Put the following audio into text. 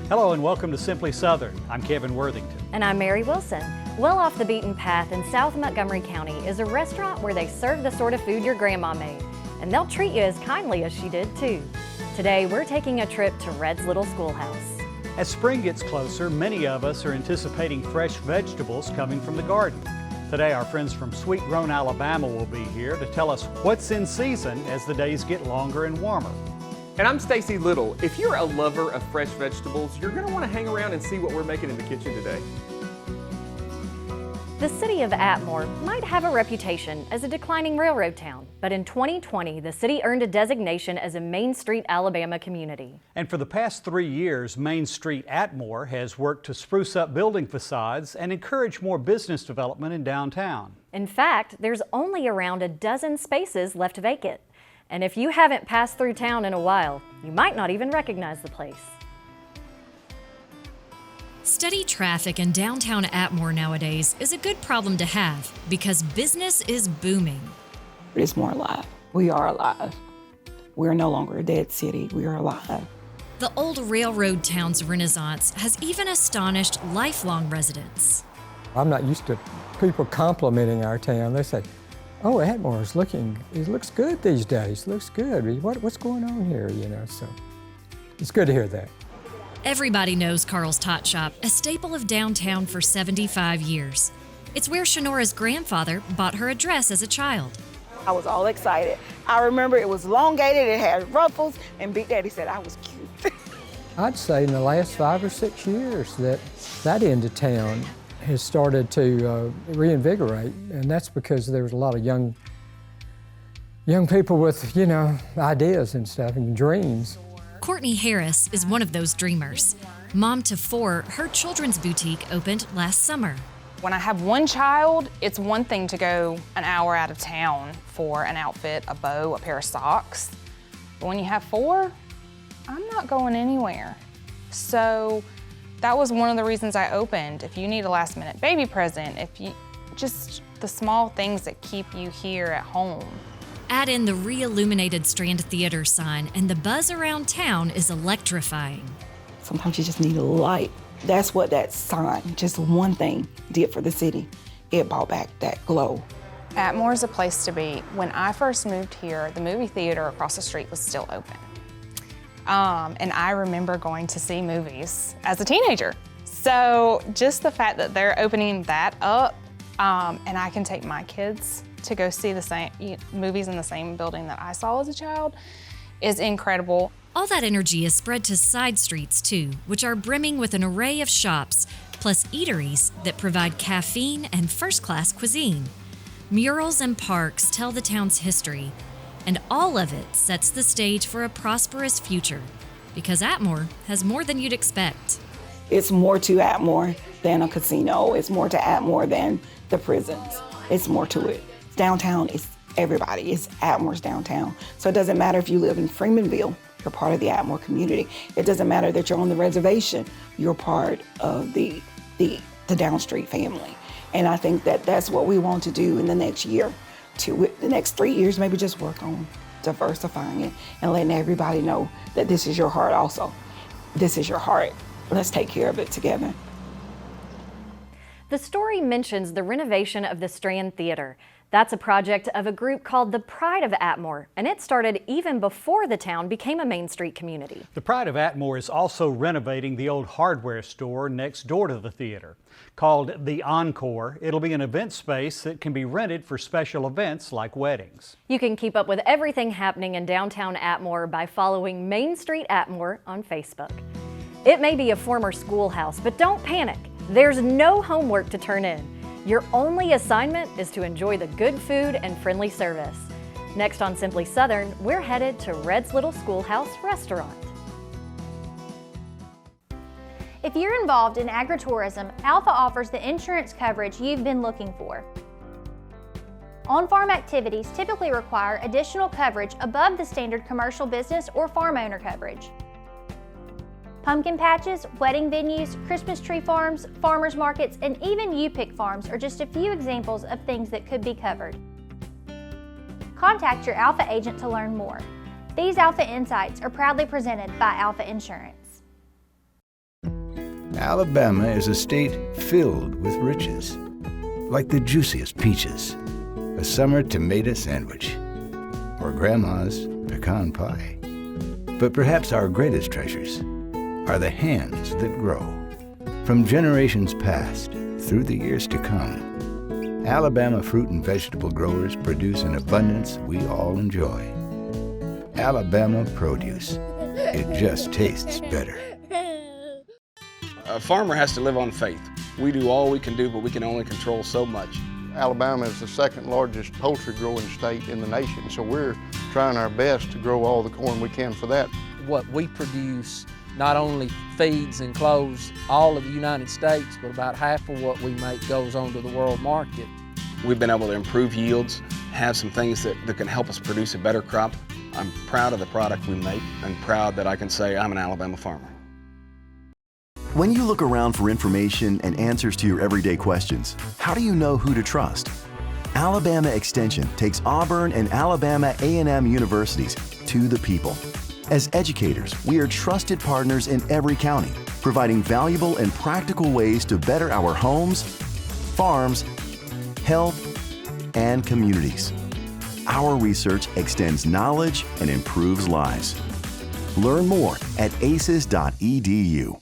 Hello and welcome to Simply Southern. I'm Kevin Worthington. And I'm Mary Wilson. Well Off the Beaten Path in South Montgomery County is a restaurant where they serve the sort of food your grandma made, and they'll treat you as kindly as she did too. Today we're taking a trip to Red's Little Schoolhouse. As spring gets closer, many of us are anticipating fresh vegetables coming from the garden. Today our friends from Sweet Grown, Alabama will be here to tell us what's in season as the days get longer and warmer. And I'm Stacy Little. If you're a lover of fresh vegetables, you're going to want to hang around and see what we're making in the kitchen today. The city of Atmore might have a reputation as a declining railroad town, but in 2020, the city earned a designation as a Main Street, Alabama community. And for the past 3 years, Main Street Atmore has worked to spruce up building facades and encourage more business development in downtown. In fact, there's only around a dozen spaces left vacant. And if you haven't passed through town in a while, you might not even recognize the place. Steady traffic in downtown Atmore nowadays is a good problem to have because business is booming. It's more alive. We are alive. We're no longer a dead city. We are alive. The old railroad town's renaissance has even astonished lifelong residents. I'm not used to people complimenting our town. They say, "Oh, Atmore is it looks good these days. Looks good. What's going on here?" So it's good to hear that. Everybody knows Carl's Tot Shop, a staple of downtown for 75 years. It's where Shanora's grandfather bought her a dress as a child. I was all excited. I remember it was elongated, it had ruffles, and Big Daddy said I was cute. I'd say in the last 5 or 6 years that end of town has started to reinvigorate, and that's because there's a lot of young people with, ideas and stuff and dreams. Courtney Harris is one of those dreamers. Mom to 4, her children's boutique opened last summer. When I have one child, it's one thing to go an hour out of town for an outfit, a bow, a pair of socks. But when you have 4, I'm not going anywhere. So that was one of the reasons I opened. If you need a last minute baby present, just the small things that keep you here at home. Add in the re-illuminated Strand Theater sign and the buzz around town is electrifying. Sometimes you just need a light. That's what that sign, just one thing, did for the city. It brought back that glow. Atmore is a place to be. When I first moved here, the movie theater across the street was still open. And I remember going to see movies as a teenager. So just the fact that they're opening that up, and I can take my kids to go see the same movies in the same building that I saw as a child is incredible. All that energy is spread to side streets too, which are brimming with an array of shops, plus eateries that provide caffeine and first-class cuisine. Murals and parks tell the town's history, and all of it sets the stage for a prosperous future, because Atmore has more than you'd expect. It's more to Atmore than a casino. It's more to Atmore than the prisons. It's more to it. Downtown is everybody. It's Atmore's downtown. So it doesn't matter if you live in Freemanville, you're part of the Atmore community. It doesn't matter that you're on the reservation, you're part of the Downstreet family. And I think that that's what we want to do in the next year. The next 3 years, maybe just work on diversifying it and letting everybody know that this is your heart also. This is your heart. Let's take care of it together. The story mentions the renovation of the Strand Theater. That's a project of a group called the Pride of Atmore, and it started even before the town became a Main Street community. The Pride of Atmore is also renovating the old hardware store next door to the theater. Called the Encore, it'll be an event space that can be rented for special events like weddings. You can keep up with everything happening in downtown Atmore by following Main Street Atmore on Facebook. It may be a former schoolhouse, but don't panic. There's no homework to turn in. Your only assignment is to enjoy the good food and friendly service. Next on Simply Southern, we're headed to Red's Little Schoolhouse restaurant. If you're involved in agritourism, Alpha offers the insurance coverage you've been looking for. On-farm activities typically require additional coverage above the standard commercial business or farm owner coverage. Pumpkin patches, wedding venues, Christmas tree farms, farmers markets, and even U-Pick farms are just a few examples of things that could be covered. Contact your Alpha agent to learn more. These Alpha Insights are proudly presented by Alpha Insurance. Alabama is a state filled with riches, like the juiciest peaches, a summer tomato sandwich, or grandma's pecan pie. But perhaps our greatest treasures are the hands that grow. From generations past through the years to come, Alabama fruit and vegetable growers produce an abundance we all enjoy. Alabama produce. It just tastes better. A farmer has to live on faith. We do all we can do, but we can only control so much. Alabama is the second largest poultry growing state in the nation, so we're trying our best to grow all the corn we can for that. What we produce not only feeds and clothes all of the United States, but about half of what we make goes on to the world market. We've been able to improve yields, have some things that can help us produce a better crop. I'm proud of the product we make and proud that I can say I'm an Alabama farmer. When you look around for information and answers to your everyday questions, how do you know who to trust? Alabama Extension takes Auburn and Alabama A&M universities to the people. As educators, we are trusted partners in every county, providing valuable and practical ways to better our homes, farms, health, and communities. Our research extends knowledge and improves lives. Learn more at aces.edu.